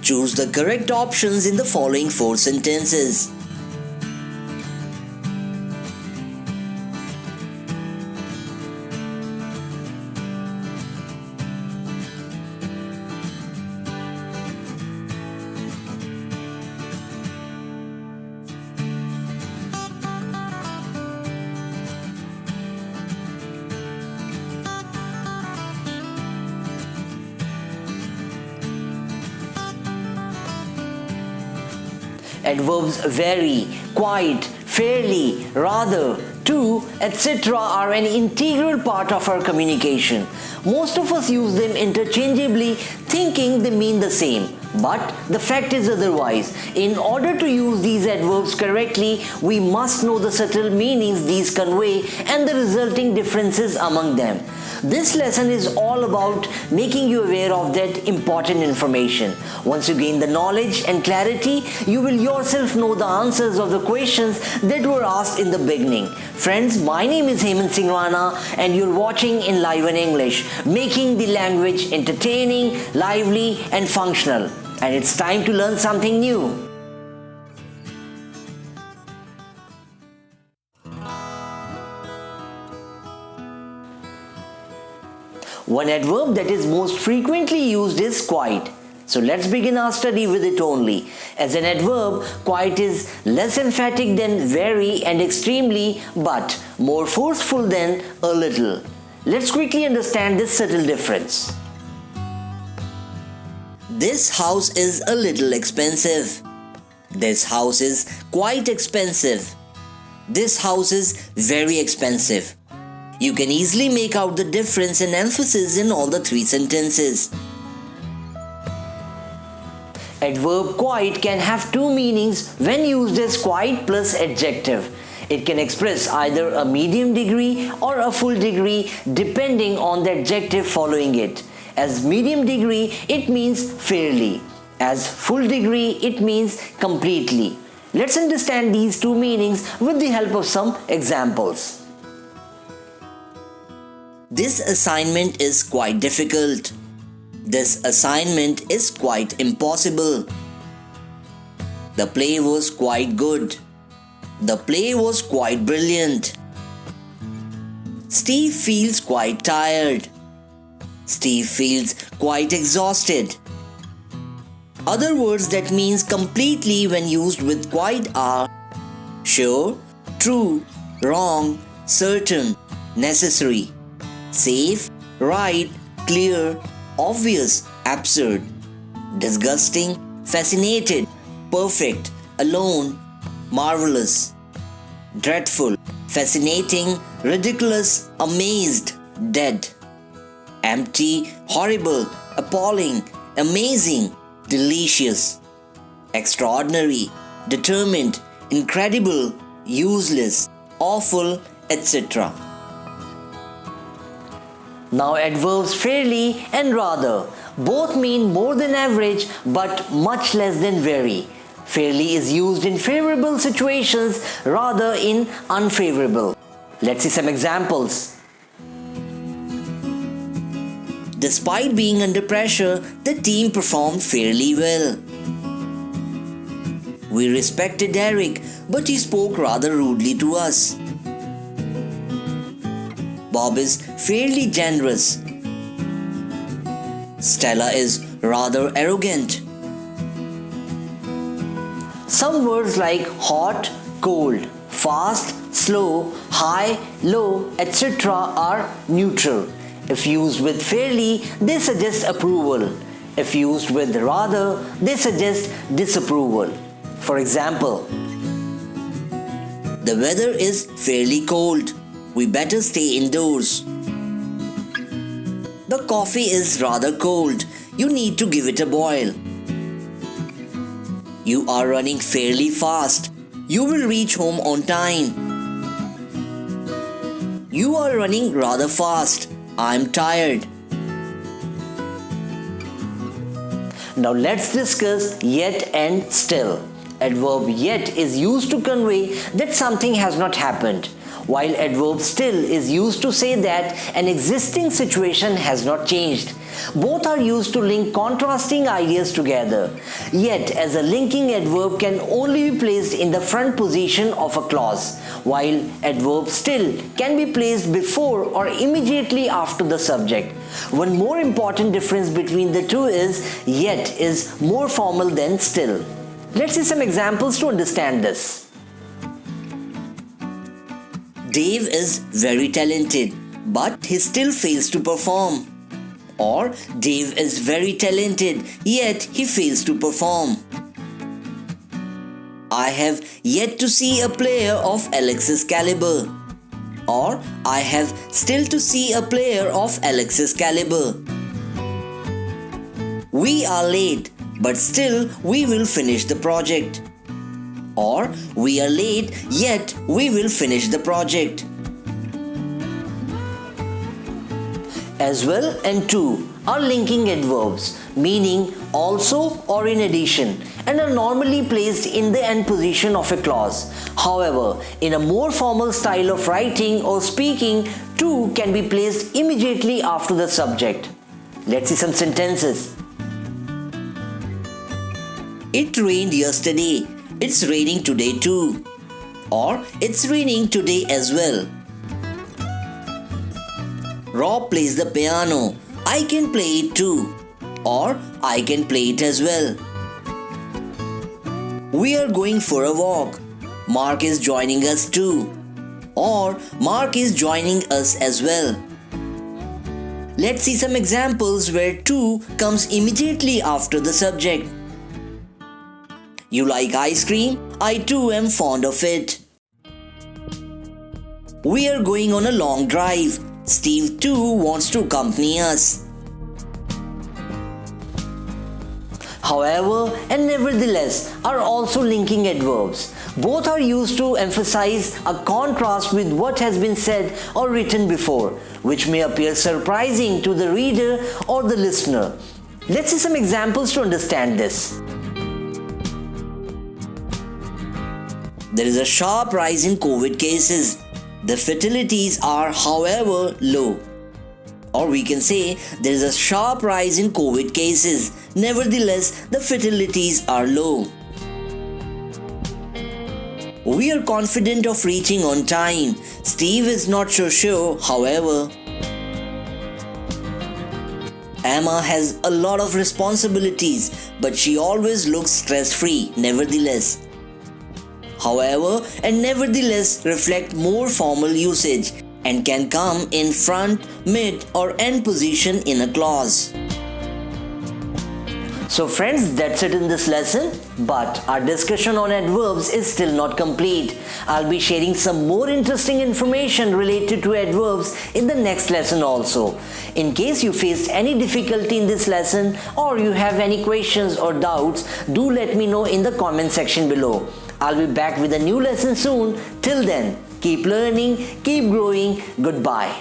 Choose the correct options in the following 4 sentences. Adverbs vary, quite, fairly, rather, to, etc. are an integral part of our communication. Most of us use them interchangeably, thinking they mean the same. But the fact is otherwise. In order to use these adverbs correctly, we must know the subtle meanings these convey and the resulting differences among them. This lesson is all about making you aware of that important information. Once you gain the knowledge and clarity, you will yourself know the answers of the questions that were asked in the beginning. Friends, my name is Hemant Singh Rana and you're watching in Live in English, making the language entertaining, lively and functional. And it's time to learn something new. One adverb that is most frequently used is quite. So let's begin our study with it only. As an adverb, quite is less emphatic than very and extremely, but more forceful than a little. Let's quickly understand this subtle difference. This house is a little expensive. This house is quite expensive. This house is very expensive. You can easily make out the difference in emphasis in all the 3 sentences. Adverb quite can have 2 meanings when used as quite plus adjective. It can express either a medium degree or a full degree depending on the adjective following it. As medium degree, it means fairly. As full degree, it means completely. Let's understand these 2 meanings with the help of some examples. This assignment is quite difficult. This assignment is quite impossible. The play was quite good. The play was quite brilliant. Steve feels quite tired. Steve feels quite exhausted. Other words that means completely when used with quite are sure, true, wrong, certain, necessary, safe, right, clear, obvious, absurd, disgusting, fascinated, perfect, alone, marvelous, dreadful, fascinating, ridiculous, amazed, dead, empty, horrible, appalling, amazing, delicious, extraordinary, determined, incredible, useless, awful, etc. Now adverbs fairly and rather both mean more than average but much less than very. Fairly is used in favorable situations, rather in unfavorable. Let's see some examples. Despite being under pressure, the team performed fairly well. We respected Eric, but he spoke rather rudely to us. Bob is fairly generous. Stella is rather arrogant. Some words like hot, cold, fast, slow, high, low, etc. are neutral. If used with fairly, they suggest approval. If used with rather, they suggest disapproval. For example, the weather is fairly cold. We better stay indoors. The coffee is rather cold. You need to give it a boil. You are running fairly fast. You will reach home on time. You are running rather fast. I'm tired. Now let's discuss yet and still. Adverb yet is used to convey that something has not happened, while adverb still is used to say that an existing situation has not changed. Both are used to link contrasting ideas together. Yet, as a linking adverb can only be placed in the front position of a clause, while adverb still can be placed before or immediately after the subject. One more important difference between the two is yet is more formal than still. Let's see some examples to understand this. Dave is very talented, but he still fails to perform. Or Dave is very talented, yet he fails to perform. I have yet to see a player of Alex's caliber. Or I have still to see a player of Alex's caliber. We are late, but still we will finish the project. Or we are late, yet we will finish the project. As well and to are linking adverbs, meaning also or in addition, and are normally placed in the end position of a clause. However, in a more formal style of writing or speaking, to can be placed immediately after the subject. Let's see some sentences. It rained yesterday. It's raining today too. Or it's raining today as well. Rob plays the piano. I can play it too. Or I can play it as well. We are going for a walk. Mark is joining us too. Or Mark is joining us as well. Let's see some examples where to comes immediately after the subject. You like ice cream? I too am fond of it. We are going on a long drive. Steve too wants to accompany us. However and nevertheless are also linking adverbs. Both are used to emphasize a contrast with what has been said or written before, which may appear surprising to the reader or the listener. Let's see some examples to understand this. There is a sharp rise in COVID cases. The fatalities are, however, low. Or we can say there is a sharp rise in COVID cases. Nevertheless, the fatalities are low. We are confident of reaching on time. Steve is not so sure, however. Emma has a lot of responsibilities, but she always looks stress-free, nevertheless. However and nevertheless reflect more formal usage and can come in front, mid or end position in a clause. So friends, that's it in this lesson, but our discussion on adverbs is still not complete. I'll be sharing some more interesting information related to adverbs in the next lesson also. In case you faced any difficulty in this lesson or you have any questions or doubts, do let me know in the comment section below. I'll be back with a new lesson soon. Till then, keep learning, keep growing. Goodbye.